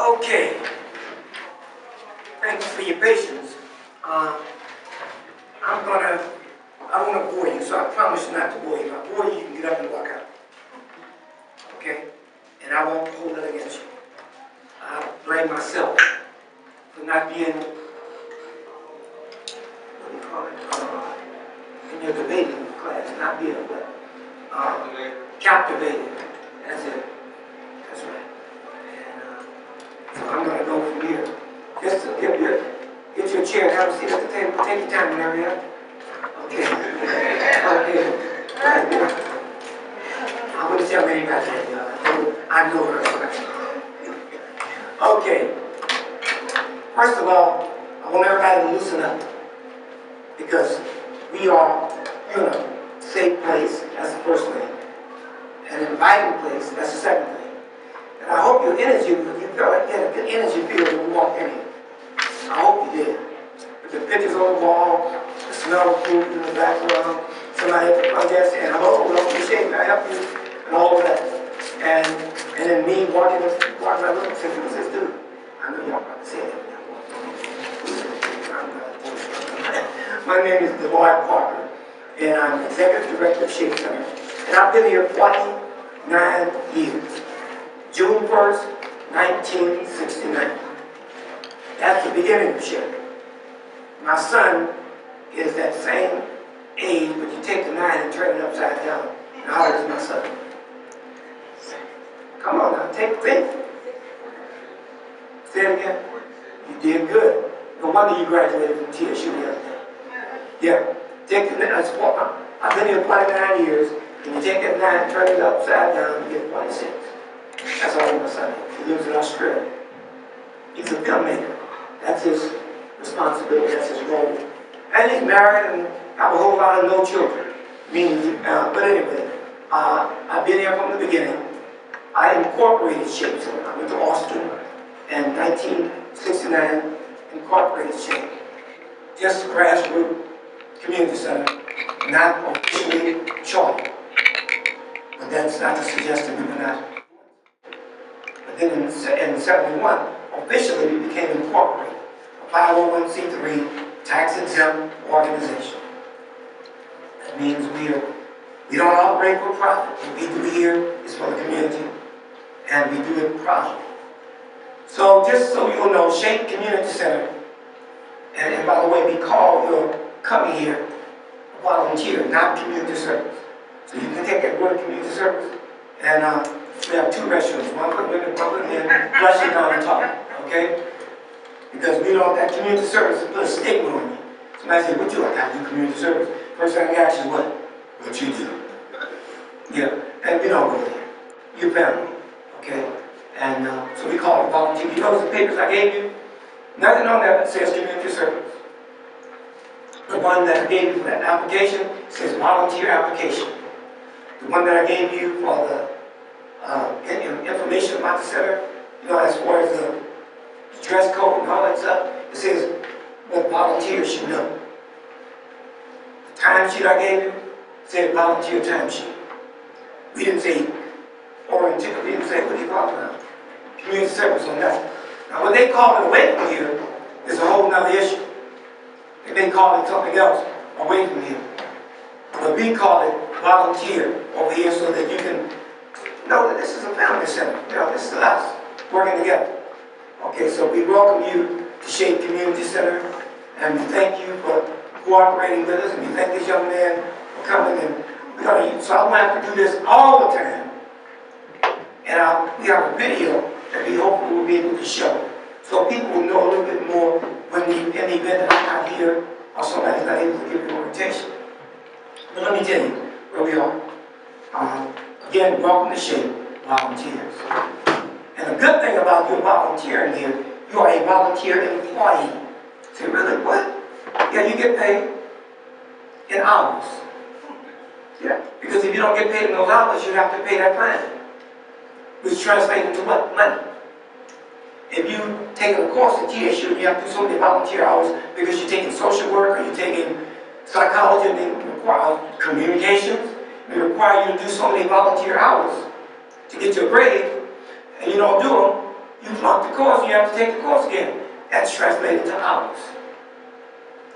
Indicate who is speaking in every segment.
Speaker 1: Okay. Thank you for your patience. I want to bore you, so I promise not to bore you. If I bore you, you can get up and walk out. Okay? And I won't hold it against you. I blame myself for not being, what do you call it? In your debating class, not being what? Captivated. That's it. That's right. And so I'm going to go from here. Just to get your chair and have a seat at the table. Take your time and hurry up. Okay. Okay. Right there. I wouldn't tell anybody that. I know her. Okay. First of all, I want everybody to loosen up. Because we are, safe place. That's the first thing. An inviting place. That's the second thing. And I hope your energy, you felt like you had a good energy field when you walked in here. I hope you did. With the pictures on the wall, the smell of food in the background, somebody at the front desk saying, hello, welcome to S.H.A.P.E, can I help you? And all of that. And then me walking my room and saying, who's this dude? I know y'all probably say that. My name is Dwight Parker, and I'm Executive Director of S.H.A.P.E Center. And I've been here 49 years. June 1st, 1969. That's the beginning of S.H.A.P.E. My son is that same age, but you take the 9 and turn it upside down. And how old is my son? Come on now, take the thing. Say it again. You did good. No wonder you graduated from TSU the other day. Yeah. I've been here 49 years, and you take that 9 and turn it upside down, you get 26. That's all my son is. He lives in Australia. He's a filmmaker. That's his responsibility, that's his role. And he's married and have a whole lot of no children. But anyway, I've been here from the beginning. I incorporated S.H.A.P.E Center. I went to Austin in 1969, incorporated S.H.A.P.E. Just a grassroots community center, not officially chartered. But that's not to suggest that we were not. But then in 71, officially we became incorporated, a 501c3 tax-exempt organization. That means we don't operate for profit. What we do here is for the community, and we do it proudly. So just so you'll know, S.H.A.P.E Community Center, and by the way, we call your coming here a volunteer, not community service. So you can take that word community service, and we have 2 restrooms, one for women, one for men, flushing down the top, okay? Because we don't, that community service put a stigma on you. Somebody says, what you like? I do community service. First thing I ask you is what? What you do. Yeah, and we don't go there. Your family, okay? And so we call it volunteer. You notice the papers I gave you? Nothing on that says community service. The one that I gave you for that application says volunteer application. The one that I gave you for the information about the center, as far as the dress code and all that stuff, it says what volunteers should know. The timesheet I gave you said volunteer timesheet. We didn't say orientation, we didn't say, what do you call it now? Community service on that. Now when they call it away from here, it's a whole nother issue. They may call it something else away from here. But we call it volunteer over here so that you can know that this is a family center. This is us working together. Okay, so we welcome you to S.H.A.P.E Community Center, and we thank you for cooperating with us, and we thank this young man for coming in. So I'm going to have to do this all the time. And we have a video that we hope we will be able to show, so people will know a little bit more when in the event that I'm not here or somebody's not able to give you orientation. But let me tell you where we are. Again, welcome to S.H.A.P.E volunteers. And the good thing about your volunteering here, you are a volunteer employee. Say, really, what? Yeah, you get paid in hours. Yeah, because if you don't get paid in those hours, you have to pay that fine. Which translates into what? Money. If you take a course at TSU, you have to do so many volunteer hours because you're taking social work or you're taking psychology and they require communications. They require you to do so many volunteer hours to get your grade, and you don't do them, you You flunk the course, you have to take the course again. That's translated to hours.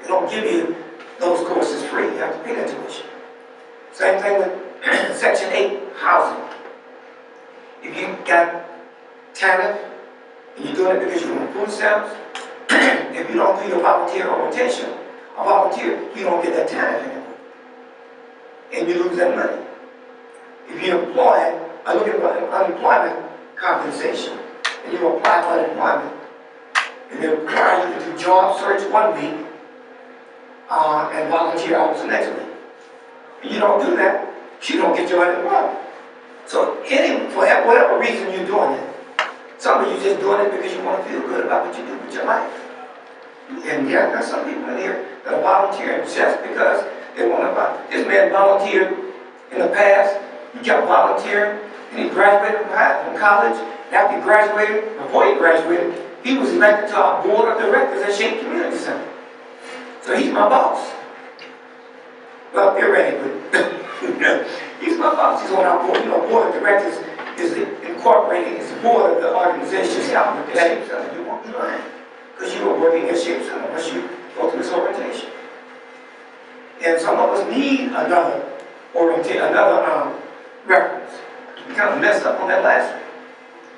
Speaker 1: They don't give you those courses free. You have to pay that tuition. Same thing with Section 8 housing. If you got TANF, and you're doing it because you want food stamps, if you don't do your volunteer orientation, a volunteer, you don't get that TANF anymore. And you lose that money. If you're employed, I look at unemployment compensation, and you apply for unemployment, and they require you to do job search 1 week and volunteer hours the next week. If you don't do that, you don't get your unemployment. So for whatever reason you're doing it, some of you just doing it because you want to feel good about what you do with your life. And yeah, there's some people in here that are volunteering just because they want to. This man volunteered in the past. He kept volunteering, and he graduated from college. And after he graduated, before he graduated, he was elected to our board of directors at S.H.A.P.E Community Center. So he's my boss. Well, theoretically, he's my boss. He's on our board. You know, board of directors is incorporated. It's the board of the organization. See, I'm with the S.H.A.P.E Center. You won't be lying because you were working at S.H.A.P.E Center once you go through this orientation. And some of us need another reference. We kind of messed up on that last one.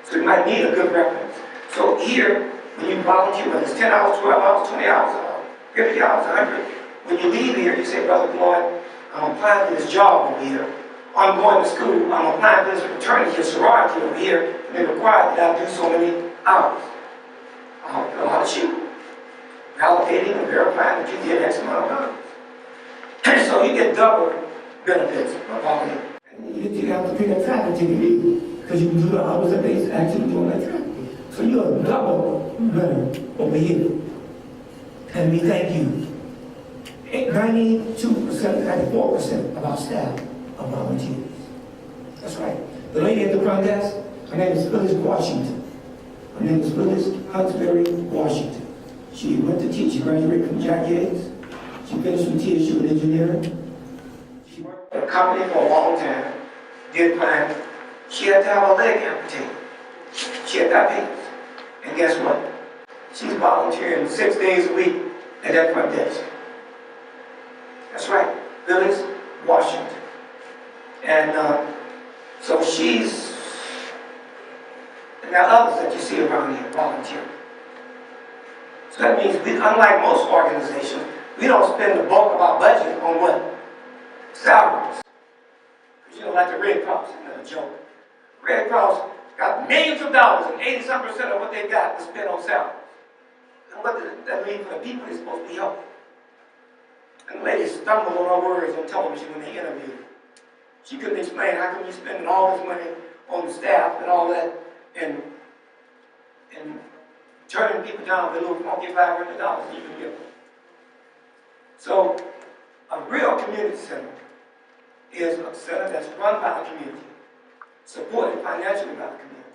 Speaker 1: So you might need a good reference. So here, when you volunteer, whether it's 10 hours, 12 hours, 20 hours, 50 hours, 100, when you leave here, you say, Brother Floyd, I'm applying for this job over here. I'm going to school, I'm applying for this fraternity or sorority over here, and they require that I do so many hours. I'll fill out a sheet, validating and verifying that you did X amount of hours. So you get double benefits of volunteering. You have to pay that traffic ticket because you can do the hours that they actually doing that traffic. So you're a double winner over here. And we thank you. 92%, 94% of our staff are volunteers. That's right. The lady at the front desk, her name is Phyllis Washington. Her name is Phyllis Huntsberry Washington. She went to teach, she graduated from Jack Yates. She finished with TSU in engineering. She worked at a company for a long time, did fine. She had to have a leg amputated. She had diabetes. And guess what? She's volunteering 6 days a week at that front desk. That's right, Phyllis Washington. And so she's, and there are others that you see around here volunteering. So that means, unlike most organizations, we don't spend the bulk of our budget on what? Salaries. Because you know, like the Red Cross, isn't that a joke? Red Cross got millions of dollars, and 80-some% of what they got to spend on salaries. And what does that mean for the people they're supposed to be helping? And the lady stumbled on her words on television when they interviewed her. She couldn't explain how come you spending all this money on the staff and all that, and turning people down for a little funky $500 you can give them. So, a real community center is a center that's run by the community, supported financially by the community,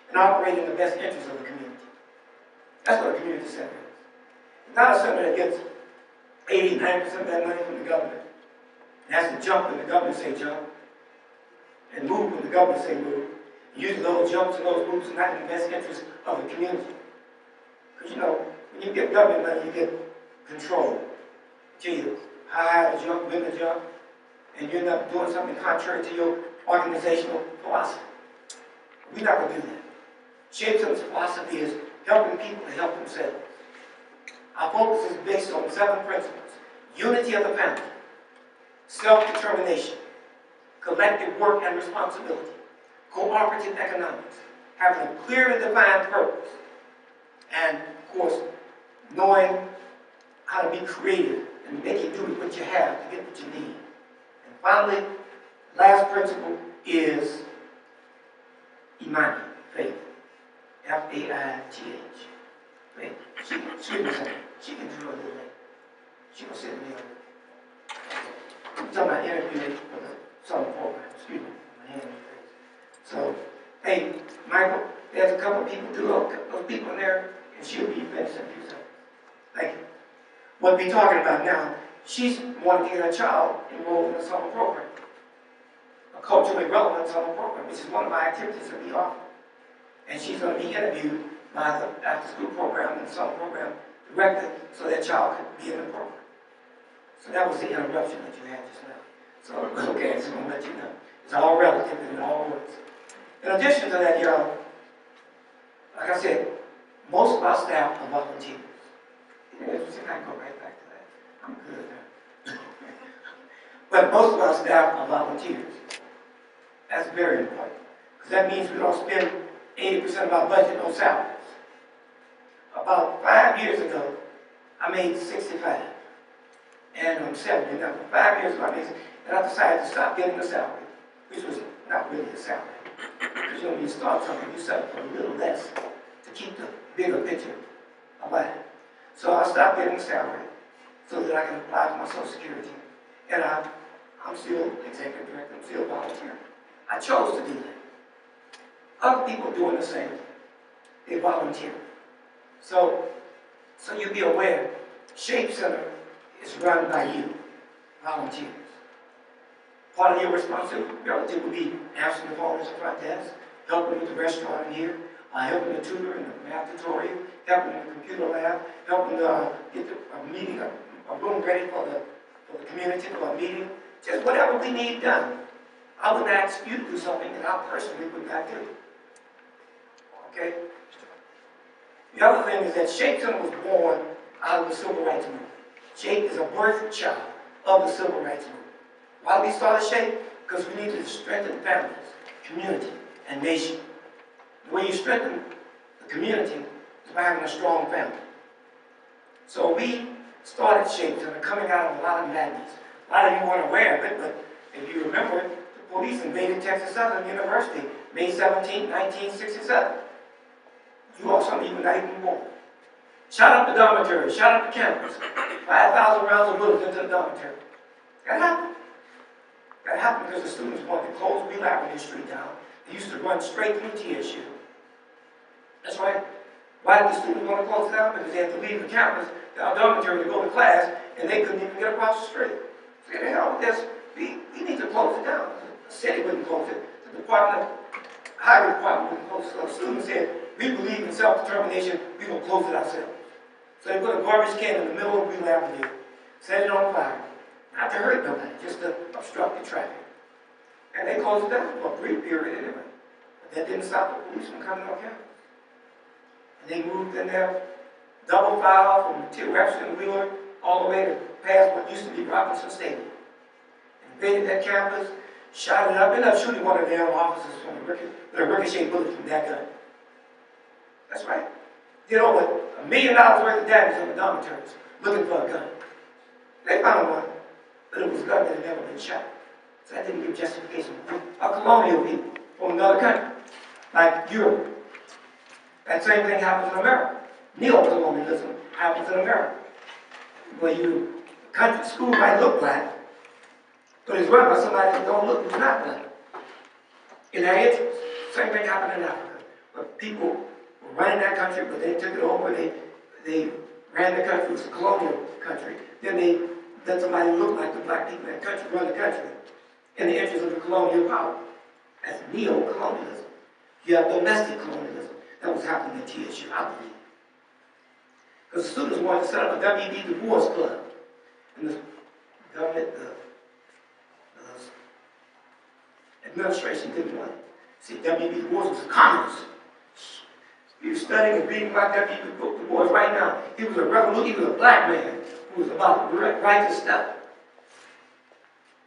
Speaker 1: and operating in the best interest of the community. That's what a community center is. It's not a center that gets 80-90% of that money from the government and has to jump when the government say jump, and move when the government say move. Usually those jumps and those moves are not in the best interest of the community. Because you know, when you get government money, you get control. Tell you how high to jump, when to jump, and you end up doing something contrary to your organizational philosophy. We're not going to do that. S.H.A.P.E Center's philosophy is helping people to help themselves. Our focus is based on 7 principles. Unity of the family, self-determination, collective work and responsibility, cooperative economics, having a clearly defined purpose, and of course, knowing how to be creative and make it do with what you have to get what you need. And finally, last principle is Imani, faith. F-A-I-T-H. Faith. She can do a little bit. She can sit in there. I'm talking about interviewing for the summer program. Excuse me, my hand in your face. So, hey, Michael, there's a couple of people, those people in there, and she'll be finished in a few seconds. Thank you. What we're talking about now, she's wanting to get her child enrolled in the summer program. A culturally relevant summer program, which is one of my activities that we offer. And she's going to be interviewed by the after-school program and summer program director so that child could be in the program. So that was the interruption that you had just now. So, okay, so I'm going to let you know. It's all relative and it all works. In addition to that, y'all, like I said, most of our staff are volunteers. I can go right back to that. I'm good now. But most of our staff are volunteers. That's very important. Because that means we don't spend 80% of our budget on salaries. About 5 years ago, I made 65. And I'm 70 now. For 5 years ago, I made, and I decided to stop getting a salary, which was not really a salary. Because when you start something, you settle for a little less to keep the bigger picture alive. So I stopped getting a salary so that I can apply for my Social Security. And I'm still executive director, I'm still volunteering. I chose to do that. Other people are doing the same thing. They volunteer. So you be aware, S.H.A.P.E Center is run by you, volunteers. Part of your responsibility will be answering the phone at the front desk, helping with the restaurant in here, helping the tutor in the math tutorial, helping in the computer lab, helping get a meeting, a room ready for the community, for a meeting. Just whatever we need done. I would ask you to do something that I personally would not do. Okay? The other thing is that S.H.A.P.E Center was born out of the Civil Rights Movement. S.H.A.P.E is a birth child of the Civil Rights Movement. Why did we start S.H.A.P.E? Because we needed to strengthen families, community, and nation. The way you strengthen the community is by having a strong family. So we started S.H.A.P.E Center coming out of a lot of madness. A lot of you weren't aware of it, but if you remember, the police invaded Texas Southern University, May 17, 1967. You all, some of you were not even born. Shot up the dormitory, shot up the campus. 5,000 rounds of bullets into the dormitory. That happened. That happened because the students wanted to close Wheel Avenue Street down. They used to run straight through TSU. That's right. Why did the students want to close it down? Because they had to leave the campus, the dormitory, to go to class, and they couldn't even get across the street. So the hell with this, we need to close it down. The city wouldn't close it. The highway department wouldn't close it. So the students said, we believe in self-determination, we're going to close it ourselves. So they put a garbage can in the middle of Wheel Avenue, set it on fire. Not to hurt nobody, just to obstruct the traffic. And they closed it down for a brief period anyway. But that didn't stop the police from coming on campus. And they moved in there, double file from Till Webster and Wheeler all the way to past what used to be Robinson Stadium. Invaded that campus, shot it up, ended up shooting one of their officers with a ricochet bullet from that gun. That's right. Did over $1 million worth of damage on the dormitories looking for a gun. They found one, but it was a gun that had never been shot. So that didn't give justification. A colonial people from another country, like Europe. That same thing happens in America. Neo-colonialism happens in America. Where country school might look black, but it's run by somebody that don't look, who's not black. In their interest. Same thing happened in Africa. But people were running that country, but they took it over, they ran the country, it was a colonial country. Then they let somebody look like the black people in that country run the country in the interest of the colonial power. That's neo-colonialism. You have domestic colonialism. That was happening at TSU, I believe. Because the students wanted to set up a W.B. Du Bois Club. And the government, the administration didn't want it. See, W.B. Du Bois was a communist. You're studying and reading about W.B. Du Bois right now. He was a revolutionary, he was a black man who was about righteous stuff.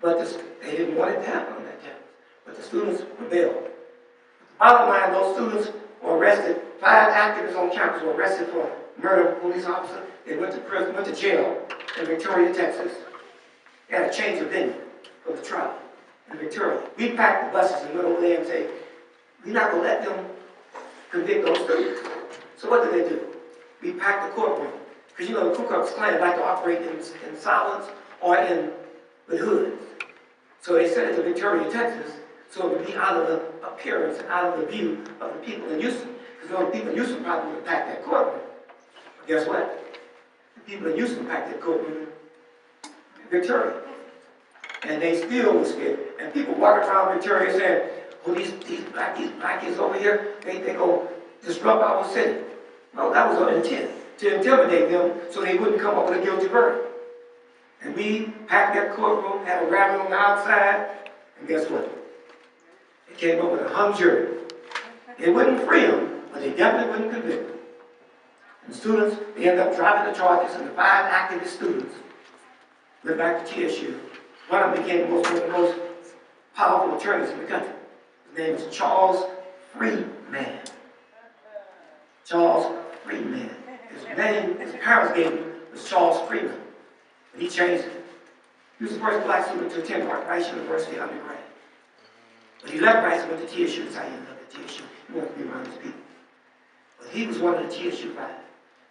Speaker 1: But they didn't want it to happen on that campus. But the students rebelled. Bottom line, those students were arrested. 5 activists on campus were arrested for murder of a police officer. They went to prison, went to jail in Victoria, Texas. They had a change of venue for the trial in Victoria. We packed the buses and went over there and said, we're not going to let them convict those students. So what did they do? We packed the courtroom. Because you know the Ku Klux Klan like to operate in silence or with hoods. So they sent it to Victoria, Texas, so it would be out of the appearance and out of the view of the people in Houston. Because the only people in Houston probably would have packed that courtroom. But guess what? The people in Houston packed that courtroom in Victoria. And they still were scared. And people walking around Victoria saying, oh, these black kids over here, they go disrupt our city. Well, that was an intent, to intimidate them so they wouldn't come up with a guilty verdict. And we packed that courtroom, had a rabbit on the outside, and guess what? They came up with a hung jury. They wouldn't free them, but they definitely wouldn't convict them. And the students, they ended up dropping the charges, and the 5 activist students went back to TSU. One of them became one of the most powerful attorneys in the country. His name is Charles Freeman. Charles Freeman. His name, his parents gave him, was Charles Freeman. But he changed it. He was the first black student to attend Rice University undergrad. But he left Rice and went to TSU. That's how he ended up at TSU. He wanted to be around his people. But he was one of the TSU 5.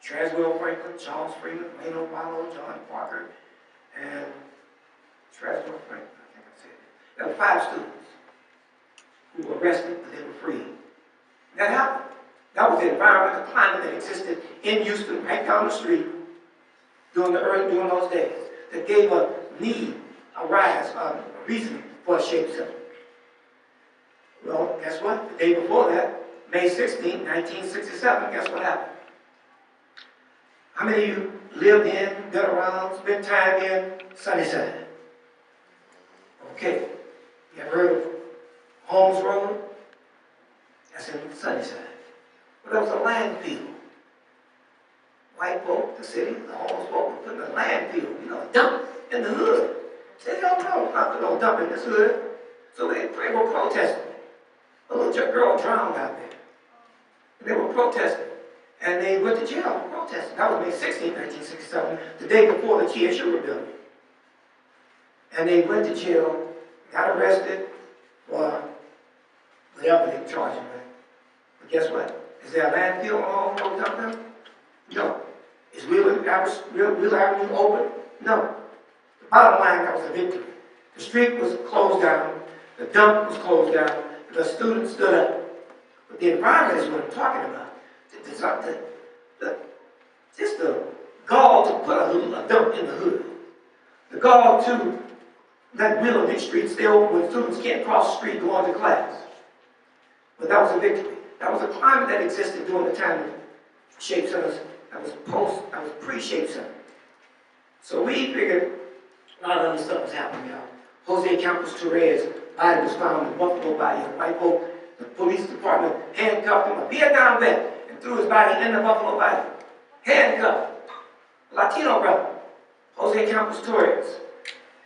Speaker 1: Treswell Franklin, Charles Freeman, Wayne O'Malley, John Parker, and Treswell Franklin, I think I said it. There were 5 students who were arrested, but they were freed. That happened. That was the environment, the climate that existed in Houston, right down the street, during those days, that gave a need, a rise, a reason for S.H.A.P.E Center. Well, guess what? The day before that, May 16, 1967, guess what happened? How many of you lived in, been around, spent time in Sunnyside? Okay. You ever heard of Holmes Road? That's in Sunnyside. Well, there was a landfill. White folk, the city, the homeless folk were putting a landfill, a dump in the hood. They don't know about no dump in this hood. So they were protesting. A little girl drowned out there. And they were protesting. And they went to jail for protesting. That was May 16, 1967, the day before the TSU rebellion. And they went to jail, got arrested for whatever they charged them with. But guess what? Is there a landfill on Home Road down there? No. Is Wheeler Avenue open? No. The bottom line, that was a victory. The street was closed down. The dump was closed down. The students stood up. But the environment is what I'm talking about. Just the gall to put a dump in the hood. The gall to let Wheeler Beach Street stay open when students can't cross the street going to class. But that was a victory. That was a climate that existed during the time of S.H.A.P.E Centers. That was pre-S.H.A.P.E Center. So we figured a lot of other stuff was happening, y'all. Jose Campos Torres' body was found in Buffalo by a white folk. The police department handcuffed him, a Vietnam vet, and threw his body in the Buffalo Bayou. Handcuffed. A Latino brother, Jose Campos Torres.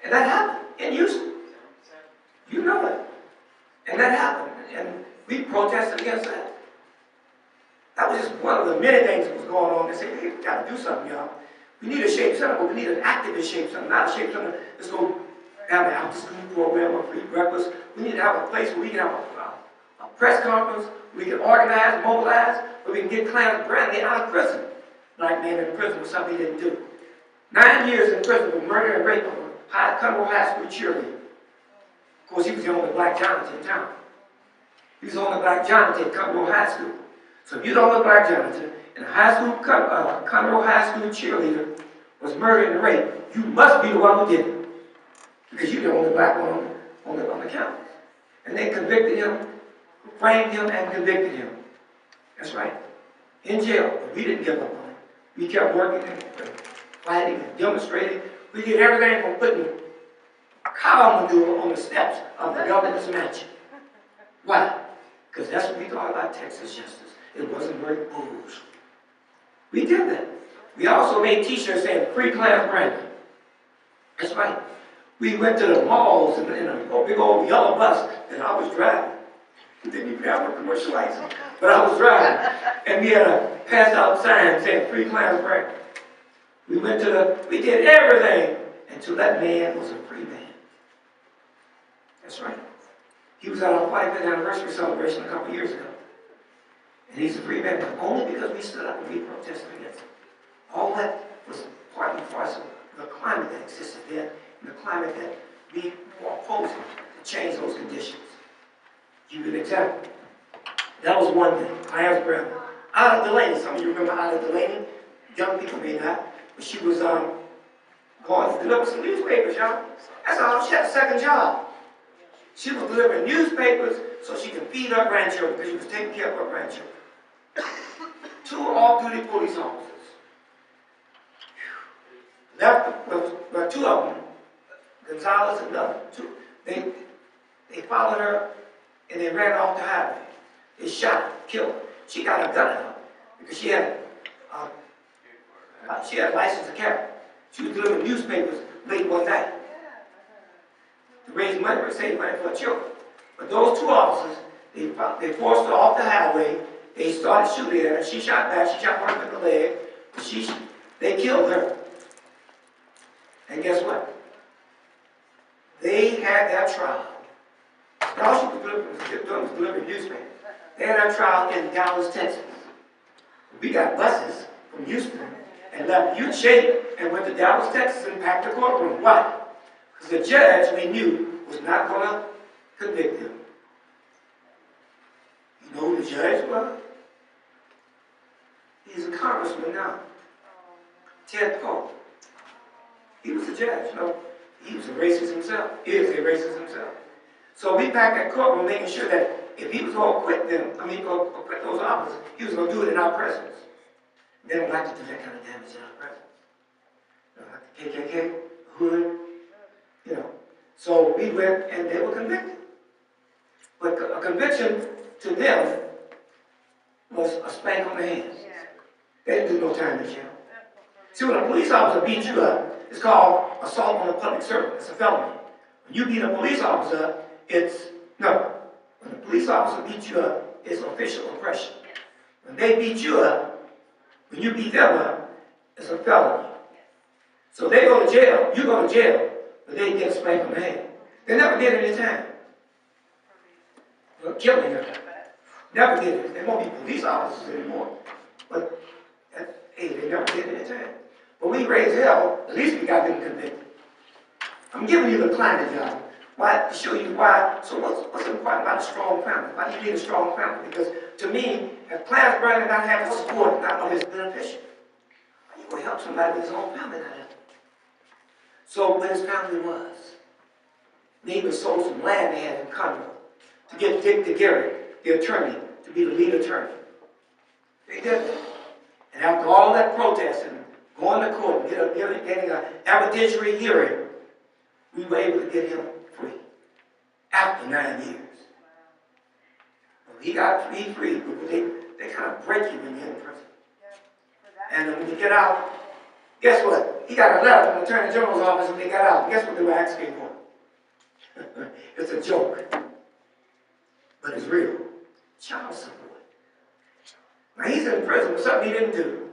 Speaker 1: And that happened in Houston. You know it. And that happened. And we protested against that. That was just one of the many things that was going on. They said, hey, we got to do something, y'all. We need a S.H.A.P.E Center, but we need an activist S.H.A.P.E Center, not a S.H.A.P.E Center that's going to have an after-school program or free breakfast. We need to have a place where we can have a press conference, we can organize, mobilize, where we can get Clarence Brantley out of prison. Black man in prison for something he didn't do. 9 years in prison for murder and rape of a Conroe High School cheerleader. Of course, he was the only black Jonathan in town. He was the only black Jonathan at Conroe High School. So if you don't look like Jonathan, and a high school, Conroe High School cheerleader was murdered and raped, you must be the one who did it. Because you're the only black one on the campus. And they convicted him, framed him, and convicted him. That's right. In jail. But we didn't give up on it. We kept working and fighting and demonstrating. We did everything from putting cow manure on the steps of the governor's mansion. Why? Because that's what we thought about Texas justice. It wasn't very booze. We did that. We also made t-shirts saying, "Free Clarence Brantley." That's right. We went to the malls in a big old yellow bus that I was driving. We didn't even have a commercial license, but I was driving. And we had a pass-out sign saying, "Free Clarence Brantley." We did everything until that man was a free man. That's right. He was at our 45th anniversary celebration a couple years ago. And he's a free man, but only because we stood up and we protested against him. All that was part and parcel of the climate that existed then, and the climate that we were opposing to change those conditions. Give you an example. That was one thing. Clarence Brantley. Ada Delaney, some of you remember Ada Delaney? Young people may not. But she was going to deliver some newspapers, y'all. That's all. She had a second job. She was delivering newspapers so she could feed her grandchildren because she was taking care of her grandchildren. two off-duty police officers. Left, well, two of them, Gonzalez and the other two, they followed her and they ran off the highway. They shot her, killed her. She got a gun in her because she had a license to carry. She was delivering newspapers late one night to raise money, to save money for her children. But those two officers, they forced her off the highway. They started shooting at her. She shot back. She shot one in the leg. They killed her. And guess what? They had that trial. All she was doing was delivering newspapers. They had that trial in Dallas, Texas. We got buses from Houston and left S.H.A.P.E and went to Dallas, Texas and packed the courtroom. Why? Because the judge we knew was not going to convict him. You know who the judge was? He's a congressman now. Ted Poe. He was a judge, you know. He was a racist himself. He is a racist himself. So we packed that courtroom making sure that if he was going to acquit them, acquit those officers, he was going to do it in our presence. They don't like to do that kind of damage in our presence. They don't like the KKK, the hood, you know. So we went and they were convicted. But a conviction to them was a spank on the hands. They didn't do no time in jail. See, when a police officer beats you up, it's called assault on a public servant. It's a felony. When you beat a police officer up, when a police officer beats you up, it's official oppression. When they beat you up, when you beat them up, it's a felony. So they go to jail, you go to jail, but they get a spank on the hand. They never did any time. Well, killing them. Never did it. They won't be police officers anymore. But, hey, they never did any time. But we raised hell, at least we got them convicted. I'm giving you the climate, y'all. Why? To show you why. So what's important about a strong family? Why do you need a strong family? Because to me, if Clarence Brandon not having support, not only is beneficial, you will help somebody with his own family not have. So what his family was, they even sold some land they had in Conroe to get Dick DeGarrett, the attorney, to be the lead attorney. They did that. And after all that protesting, going to court, and getting an evidentiary hearing, we were able to get him free after 9 years. Well, he got free, but they kind of break you when you're in prison. And when you get out, guess what? He got a letter from the Attorney General's office when they got out. Guess what they were asking for? It's a joke, but it's real. Child support. Now he's in prison for something he didn't do.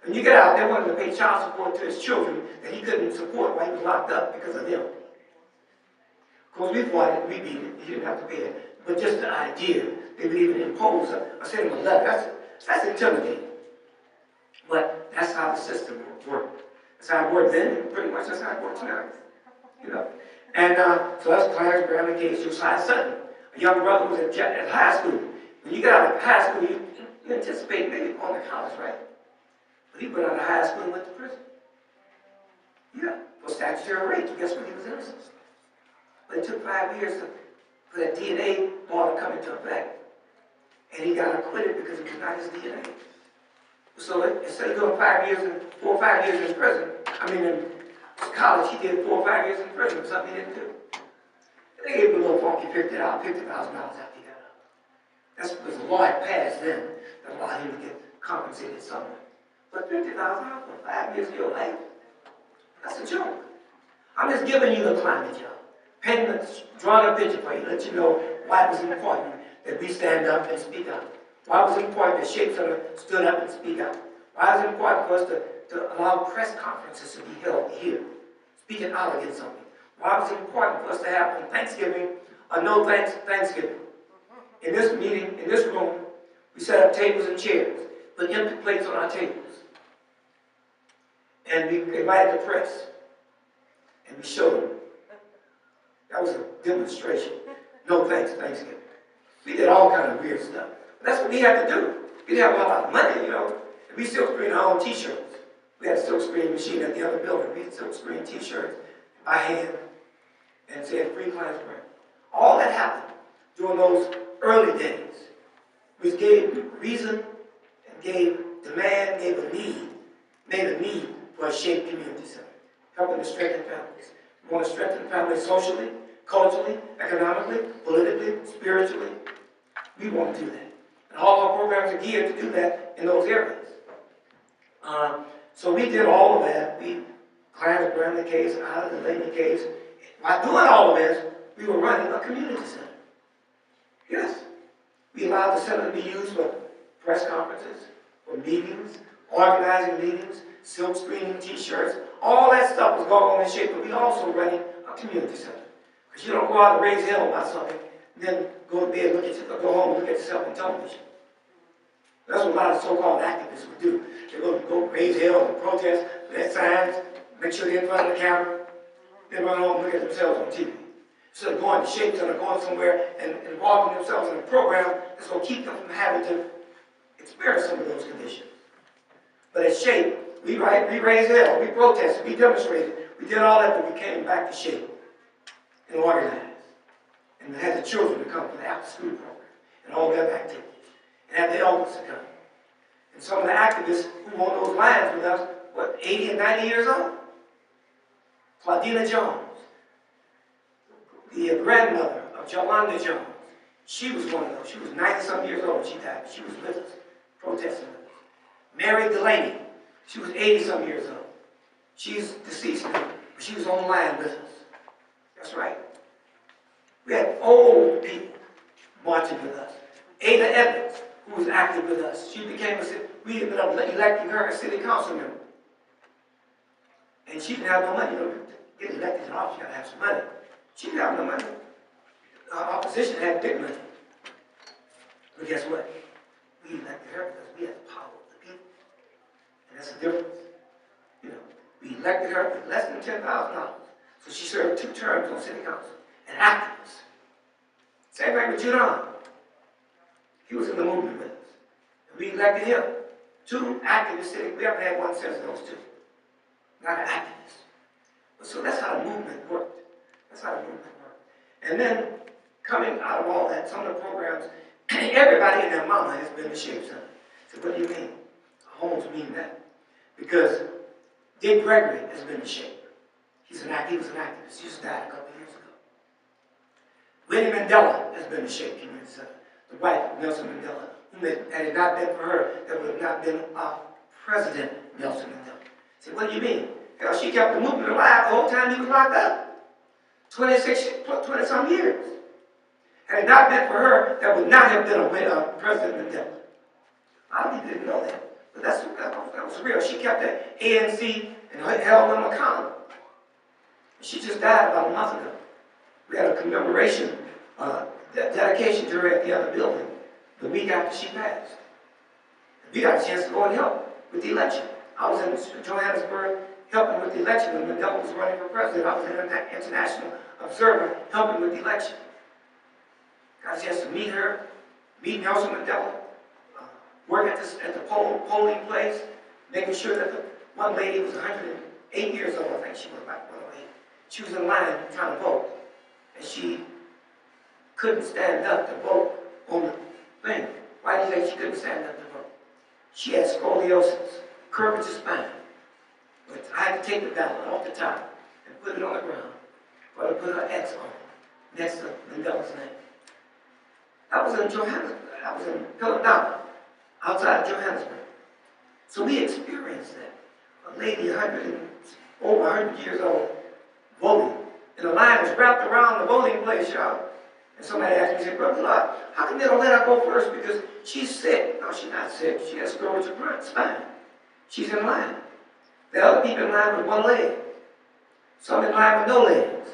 Speaker 1: When you get out, they wanted to pay child support to his children that he couldn't support while he was locked up because of them. Of course, we fought it, we beat it, he didn't have to pay it. But just the idea, they would even impose or send him a letter, that's intimidating. But that's how the system worked. That's how it worked then, and pretty much that's how it works now. You know. And so that's Clarence Brown case, Josiah Sutton. A young brother was at high school. When you get out of high school, you anticipate maybe going to college, right? But he went out of high school and went to prison. Yeah, for statutory rape. Guess what? He was innocent. But it took 5 years for that DNA law to come into effect. And he got acquitted because it was not his DNA. So instead of doing 5 years, 4 or 5 years in prison, in college, he did 4 or 5 years in prison for something he didn't do. And they gave him a little funky $50,000 after he got out. That's because the law had passed then that allowed him to get compensated somewhere. But $50,000 for 5 years of your life, that's a joke. I'm just giving you the climate, y'all. Drawing a picture for you, let you know why it was important that we stand up and speak out. Why it was important that S.H.A.P.E Center stood up and speak out. Why it was important for us to allow press conferences to be held here, speaking out against something. Why it was important for us to have on Thanksgiving a no thanks Thanksgiving. In this meeting, in this room, we set up tables and chairs, put empty plates on our tables. And we invited the press. And we showed them. That was a demonstration. No thanks Thanksgiving. We did all kind of weird stuff. But that's what we had to do. We didn't have a lot of money, you know. And we silk screened our own t-shirts. We had a silk screen machine at the other building. We had silk screen t-shirts by hand. And said Free Clarence Brown. All that happened during those early days, which gave reason and gave made a need for a S.H.A.P.E Community Center, helping to strengthen families. We want to strengthen families socially, culturally, economically, politically, spiritually. We want to do that. And all our programs are geared to do that in those areas. So we did all of that. We climbed around the case, out of the Laney case. While doing all of this, we were running a community center. Yes. We allowed the center to be used for press conferences, for meetings, organizing meetings, silk screening T-shirts. All that stuff was going on in S.H.A.P.E, but we also running a community center. Because you don't go out and raise hell about something, and then go to bed, go home and look at yourself on television. That's what a lot of so-called activists would do. They go raise hell and protest, let signs, make sure they're in front of the camera, then run home and look at themselves on TV. Instead of going to S.H.A.P.E Center, going somewhere and involving themselves in a program that's going to keep them from having to experience some of those conditions. But at S.H.A.P.E, we raised hell, we protested, we demonstrated, we did all that, but we came back to S.H.A.P.E and organized. And had the children to come for the after-school program and all their activities. And had the elders to come. And some of the activists who were on those lines with us, 80 and 90 years old. Claudina Jones, the grandmother of Jolanda Jones, she was one of those. She was 90-some years old when she died. She was with us, protesting with us. Mary Delaney, she was 80-some years old. She's deceased now, but she was on the line with us. That's right. We had old people marching with us. Ada Evans, who was active with us, we ended up electing her as city council member. And she didn't have no money. To get elected in office, you gotta have some money. She didn't have no money. Our opposition had big money. But guess what? We elected her because we had the power of the people. And that's the difference. We elected her with less than $10,000. So she served 2 terms on city council. An activist. Same thing with Judon. He was in the movement with us. And we elected him. 2 activists. We haven't had one since those 2. Not an activist. But so that's how the movement worked. That's how the movement worked. And then, coming out of all that, some of the programs, everybody and their mama has been to S.H.A.P.E Center. So what do you mean? Homes mean that. Because Dick Gregory has been to S.H.A.P.E. He was an activist. He just died a couple years ago. Winnie Mandela has been to S.H.A.P.E Community Center. The wife of Nelson Mandela. Had it not been for her, there would have not been our President Nelson Mandela. I said, what do you mean? Hell, she kept the movement alive the whole time he was locked up. 20-some years. Had it not been for her, there would not have been a President Mandela. A lot of people didn't know that. But that was real. She kept the ANC and held them accountable. She just died about a month ago. We had a commemoration, dedication to her at the other building the week after she passed. And we got a chance to go and help with the election. I was in Johannesburg helping with the election when Mandela was running for president. I was an international observer helping with the election. Got a chance to meet her, meet Nelson Mandela, work at the polling place, making sure that the one lady was 108 years old, I think she was about 108. She was in line trying to vote, and she couldn't stand up to vote on the thing. Why do you think she couldn't stand up to vote? She had scoliosis, curvature spine. But I had to take the ballot off the top and put it on the ground, or to put her X on it, next to Mandela's name. I was in Johannesburg. I was in Philadelphia, outside of Johannesburg. So we experienced that. A lady over 100 years old voting. And the line was wrapped around the voting place, y'all. And somebody asked me, said, Brother Lord, how come they don't let her go first? Because she's sick. No, she's not sick. She has sclerosis spine. She's in line. The other people in line with one leg. Some in line with no legs.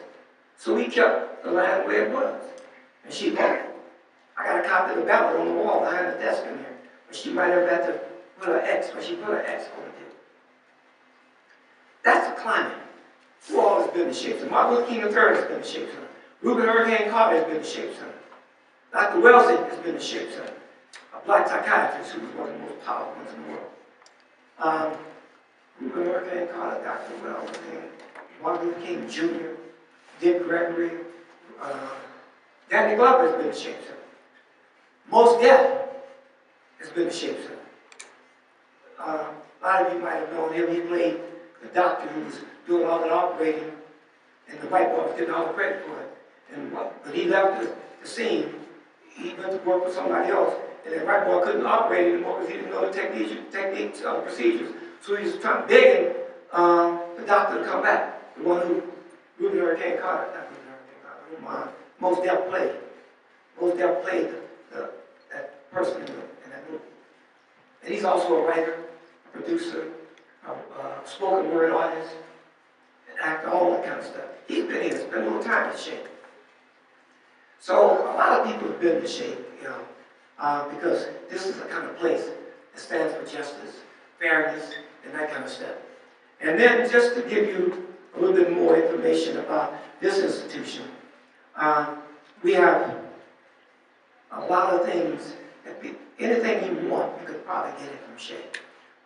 Speaker 1: So we kept the line where it was. And she voted. I got a copy of the ballot on the wall behind the desk in there. But she might have had to put her X, but she put her X on it. That's the climate. Who all has been to S.H.A.P.E Center? Martin Luther King III has been to S.H.A.P.E Center. Reuben Hurricane Carter has been to S.H.A.P.E Center. Dr. Wellesley has been to S.H.A.P.E Center. A black psychiatrist who was one of the most powerful ones in the world. Reuben Hurricane Carter, Dr. Wellesley, Martin Luther King Jr., Dick Gregory, Danny Glover has been to S.H.A.P.E Center. Most Def has been to S.H.A.P.E Center. A lot of you might have known him. He played the doctor who was doing all the operating, and the white boy was getting all the credit for it. And when he left the scene, he went to work for somebody else, and the white boy couldn't operate anymore because he didn't know the techniques, procedures. So he was begging the doctor to come back, the one who Ruben Hurricane Carter, not Ruben Hurricane Carter, Most Def played. Most Def played that person in that movie. And he's also a writer, a producer, a spoken word artist, an actor, all that kind of stuff. He's been here, spent a little time in S.H.A.P.E. So a lot of people have been to S.H.A.P.E, because this is the kind of place that stands for justice, fairness, and that kind of stuff. And then just to give you a little bit more information about this institution, we have a lot of things, anything you want, you could probably get it from S.H.A.P.E.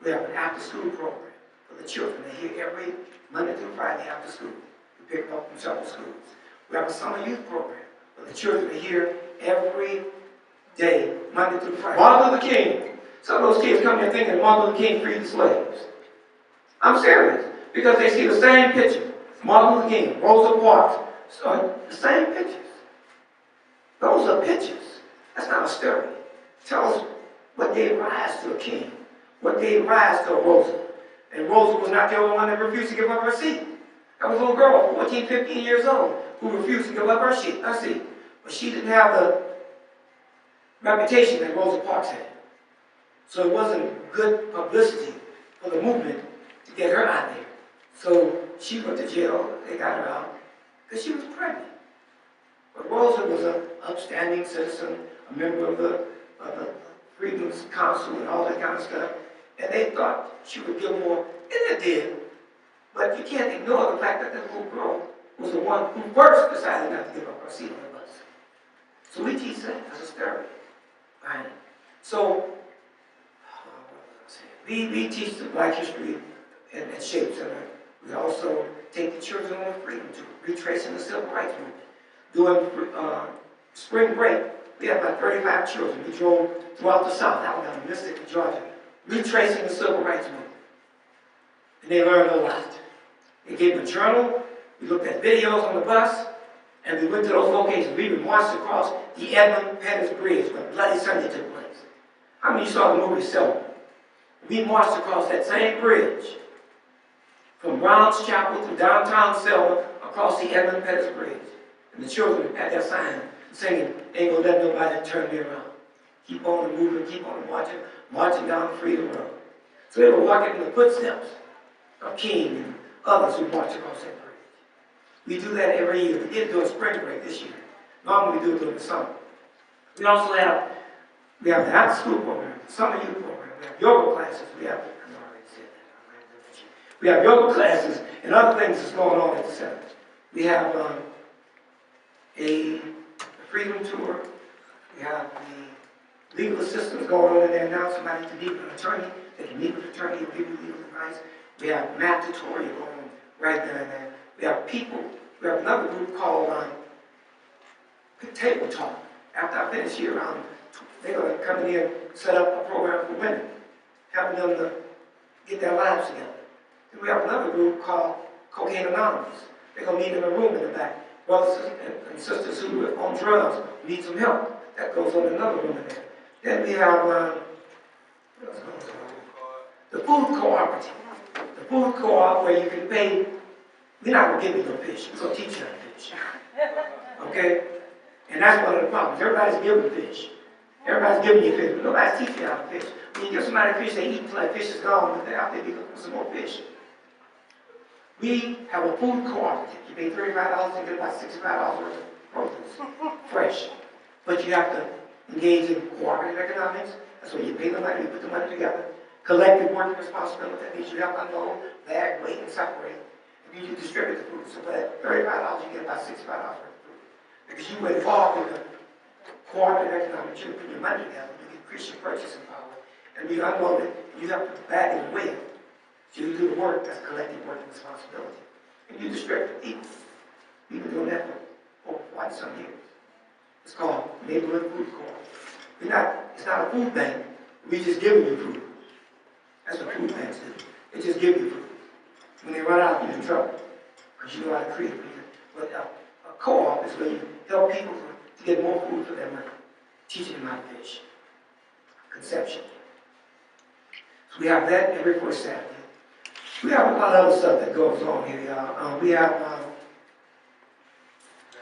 Speaker 1: We have an after-school program for the children. They're here every Monday through Friday after school. We pick them up from several schools. We have a summer youth program for the children. Are here every day, Monday through Friday. Martin Luther King. Some of those kids come here thinking Martin Luther King freed the slaves. I'm serious, because they see the same picture. Martin Luther King, Rosa Parks, so the same pictures. Those are pictures. That's not a story. Tell us what gave rise to a king, what gave rise to a Rosa. And Rosa was not the only one that refused to give up her seat. That was a little girl, 14, 15 years old, who refused to give up her seat. But she didn't have the reputation that Rosa Parks had. So it wasn't good publicity for the movement to get her out there. So she went to jail, they got her out, because she was pregnant. But Rosa was an upstanding citizen, a member of the Freedom's Council and all that kind of stuff. And they thought she would give more, and they did. But you can't ignore the fact that that little girl was the one who first decided not to give up her seat on the bus. So we teach that as a story. Right? So, we teach the Black History at S.H.A.P.E Center. We also take the children on a freedom tour, retracing the Civil Rights Movement. During spring break, we had about 35 children. We drove throughout the South, Alabama, Mississippi, Georgia, retracing the Civil Rights Movement. And they learned a lot. They gave them a journal, we looked at videos on the bus, and we went to those locations. We even marched across the Edmund Pettus Bridge where Bloody Sunday took place. How many saw the movie Selma? We marched across that same bridge from Brown's Chapel to downtown Selma across the Edmund Pettus Bridge. And the children had their sign singing, "Ain't gonna let nobody turn me around. Keep on moving, keep on marching, marching down Freedom Road." So they were walking in the footsteps of King and others who marched across that bridge. We do that every year. We did it during spring break this year. Normally we do it during the summer. We also have the after-school program, the summer youth program. We have yoga classes. We have yoga classes and other things that's going on at the center. We have a freedom tour. We have the legal assistance going on in there now. Somebody to meet with an attorney. They can meet with an attorney and give you legal advice. We have math tutorial going on right there and there. We have people. We have another group called Table Talk. After I finish here, they're going to come in here and set up a program for women, helping them to get their lives together. Then we have another group called Cocaine Anonymous. They're going to meet in a room in the back. Brothers and sisters who are on drugs need some help. That goes on in another room in there. Then we have the food cooperative. The food co-op where you can pay. We're not going to give you no fish. We're going to teach you how to fish. Okay? And that's one of the problems. Everybody's giving fish. Everybody's giving you fish, but nobody's teaching you how to fish. When you give somebody fish, they eat until that fish is gone, but they're out there looking for some more fish. We have a food cooperative. You pay $35 and get about $65 worth of produce, fresh. But you have to engage in cooperative economics. That's where you pay the money, you put the money together. Collective working responsibility. That means you have to unload, bag, weight, and separate. And you distribute the food. So for that $35, you get about $65 worth of food. Because you were involved in the cooperative economics, you put your money together, you increase your purchasing power, and you unload it, and you have to bag it and weigh it. So you do the work, that's collective working responsibility. And you distribute it equally. We've been doing that for over 40-some years. It's called Neighborhood Food Co-op. It's not a food bank, we're just giving you food. That's what food banks do. They just give you food. When they run out, you're in trouble. Because you know how to create food. But a co-op is where you help people to get more food for their money. Teaching them how to fish. Conception. So we have that every first Saturday. We have a lot of other stuff that goes on here, y'all. We have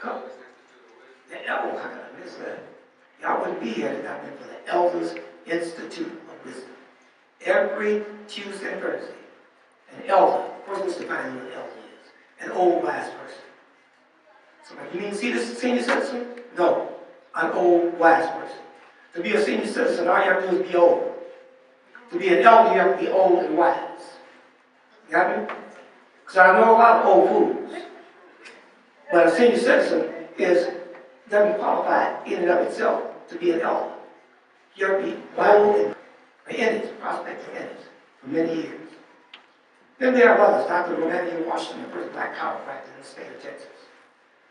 Speaker 1: how could I miss that? Y'all wouldn't be here if not been for the Elders Institute of Wisdom. Every Tuesday and Thursday, an elder, first let's define what an elder is. An old wise person. So like, you mean see this senior citizen? No, an old wise person. To be a senior citizen, all you have to do is be old. To be an elder, you have to be old and wise. You got me? Because I know a lot of old fools. But a senior citizen doesn't qualify in and of itself to be an elder. You have to be old and in it, prospecting in it, for many years. Then we have others, Dr. Romania Washington, the first black chiropractor in the state of Texas.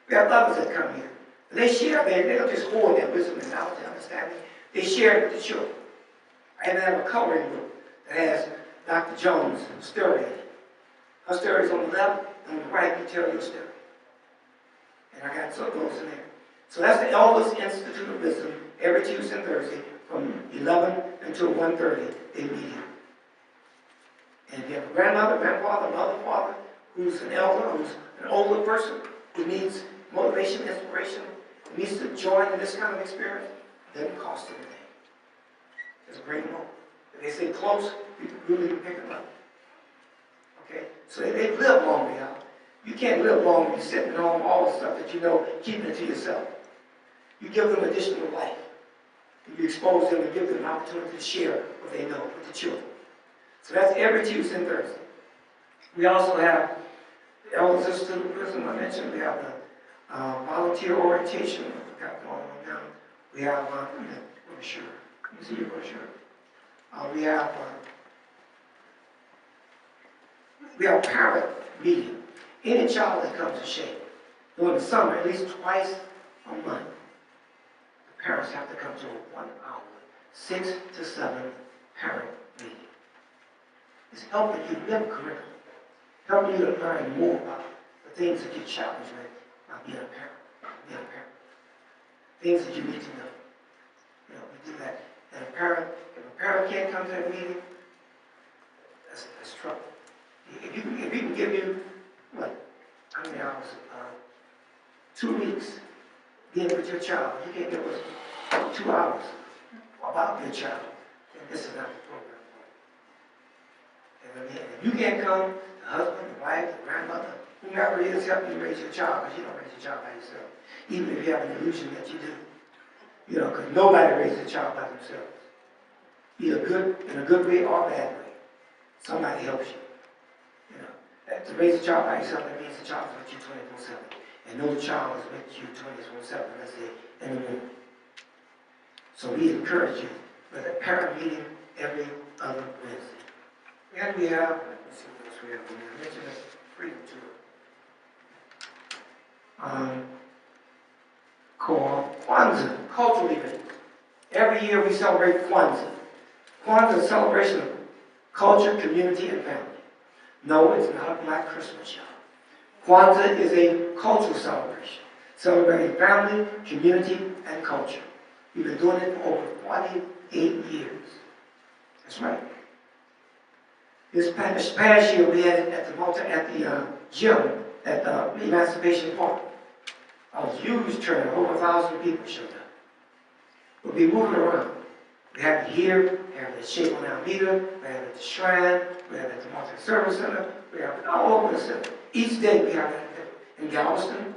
Speaker 1: We have others that come here. They share, they don't just hoard their wisdom and knowledge and understanding, they share it with the children. I even have a coloring book that has Dr. Jones' story in it. Her story is on the left, and on the right, you tell your story. And I got so those in there. So that's the Elders Institute of Wisdom every Tuesday and Thursday from 11 until 1:30. They meet here. And if you have a grandmother, grandfather, mother, father, who's an elder, who's an older person, who needs motivation, inspiration, who needs to join in this kind of experience, it doesn't cost anything. Just bring them over. If they stay close, you can really pick them up. Okay? So they've lived longer, y'all. You can't live long when you're sitting at home, all the stuff that you know, keeping it to yourself. You give them additional life. You expose them and give them an opportunity to share what they know with the children. So that's every Tuesday and Thursday. We also have the Elders Institute of Wisdom, I mentioned. We have the volunteer orientation we've got going on now. We have brochure. Let me see your brochure. We have parent meeting. Any child that comes to S.H.A.P.E during the summer, at least twice a month, the parents have to come to a 1 hour, 6 to 7 parent meeting. It's helping you live a curriculum, helping you to learn more about the things that you're challenged with by being a parent, things that you need to know. You know, we do that. And if a parent can't come to that meeting, that's trouble. If you can give you, how many hours? 2 weeks being with your child. You can't give us 2 hours about your child. And this is not the program for you. And if you can't come, the husband, the wife, the grandmother, whomever it is helping you raise your child, because you don't raise your child by yourself. Even if you have an illusion that you do. You know, because nobody raises a child by themselves. Either good, in a good way or a bad way. Somebody helps you. You know, to raise a child by yourself, that means the child is with you 24/7. And no child is with you 24/7 unless they're in the womb. So we encourage you with a parent meeting every other Wednesday. And we have, let's see what else we have. I mentioned this freedom tour. Called Kwanzaa, cultural event. Every year we celebrate Kwanzaa. Kwanzaa is a celebration of culture, community, and family. No, it's not a black Christmas, y'all. Kwanzaa is a cultural celebration, celebrating family, community, and culture. We've been doing it for over 48 years. That's right. This past year we had it at the gym at the Emancipation Park. A huge turnout, over 1,000 people showed up. We'll be moving around. We have it here, we have it at S.H.A.P.E on Alameda, we have it at the Shrine, we have it at the Multi-Service Center, we have it all over the center. Each day we have it in Galveston.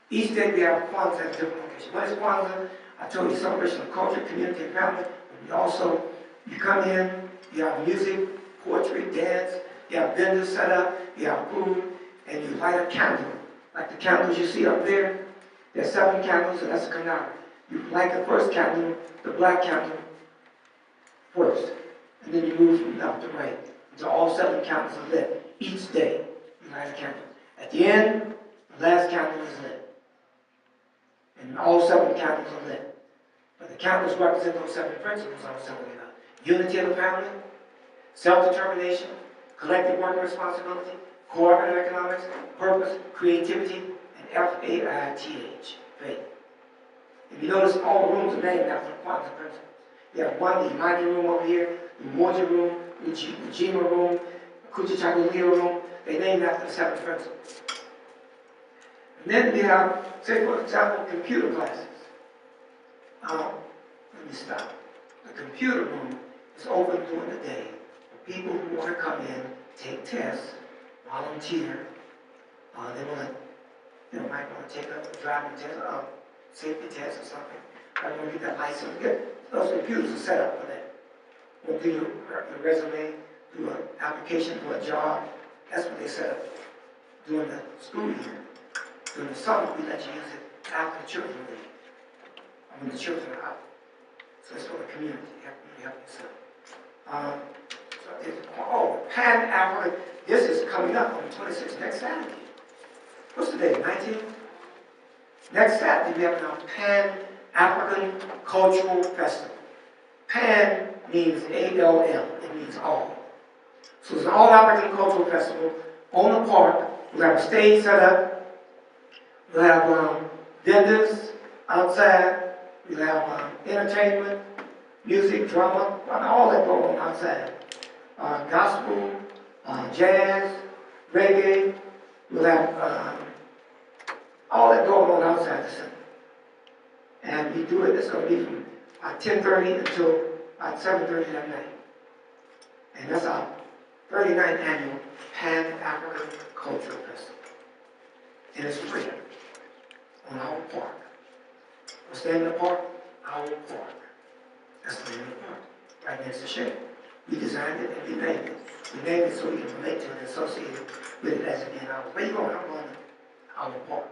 Speaker 1: Each day we have Kwanzaa at a different location. What is Kwanzaa? I told you, celebration of culture, community, and family. But we also, you come in, you have music, poetry, dance, you have vendors set up, you have food, and you light a candle. Like the candles you see up there, there's 7 candles, and that's a canary. You light the first candle, the black candle, first. And then you move from left to right until all 7 candles are lit. Each day, you light a candle. At the end, the last candle is lit. And all 7 candles are lit. But the candles represent those 7 principles I was telling you about. Unity of the family, self-determination, collective work responsibility, cooperative economics, purpose, creativity, and F-A-I-T-H, faith. If you notice, all the rooms are named after the quantum principles. You have one, the Imani room over here, the Moja room, the Ujima room, the Kuchichagulia room. They named after the 7 principles. And then we have, say for example, computer classes. Let me stop. The computer room is open during the day for people who want to come in, take tests, volunteer. They want to, might want to take a driving test, safety test or something. I want to get that license. Those computers are set up for that. We'll do your resume, do an application for a job. That's what they set up during the school year. During the summer, we let you use it after the children leave. When the children are out. So it's for the community. You help yourself. Pan-African, this is coming up on the 26th, next Saturday. What's the date, 19th? Next Saturday, we have our Pan-African Cultural Festival. Pan means A-L-L, it means all. So it's an all-African Cultural Festival on the park. We'll have a stage set up. We'll have vendors outside. We'll have entertainment, music, drama, all that going on outside. Gospel, jazz, reggae. We'll have all that going on outside the center. And we do it, it's going to be from 10:30 until about 7:30 that night. And that's our 39th annual Pan-African Cultural Festival. And it's free on our park. What's the name of the park? Our Park. That's the name of the park, right next to S.H.A.P.E. We designed it and we named it. We named it so we can relate to it and associate it with it as it being ours. Where you going? I'm going to our park.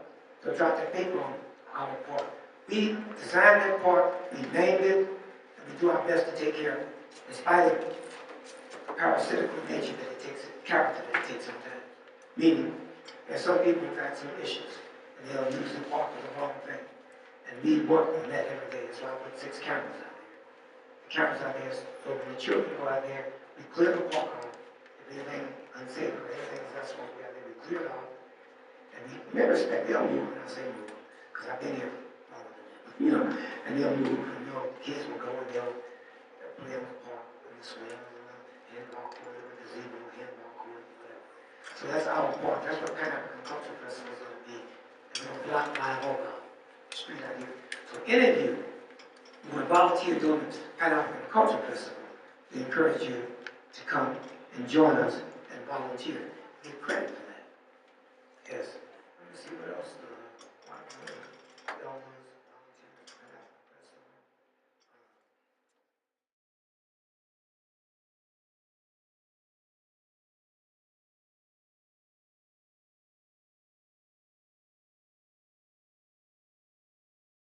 Speaker 1: So drop that paper on our park. We designed that park, we named it, and we do our best to take care of it, in spite of the parasitical nature that it takes, character that it takes sometimes. Meaning, there's some people who've got some issues, and they'll use the park for the wrong thing. And we work on that every day. So I put 6 cameras out there. The cameras out there, so when the children go out there, we clear the park off. If anything unsafe or anything that's supposed to be out there, we clear it off. And we respect, they'll move when I say move. Because I've been here longer than that. And they'll move, and the kids will go and they'll play in the park, in the swing, handball court, the gazebo, handball court, whatever. So that's our park. That's what Pan-African Cultural Festival is going to be. And we're going to block my whole street out here. So any of you who want to volunteer doing the Pan-African Culture Festival, we encourage you to come and join us and volunteer. Get credit for that. Yes.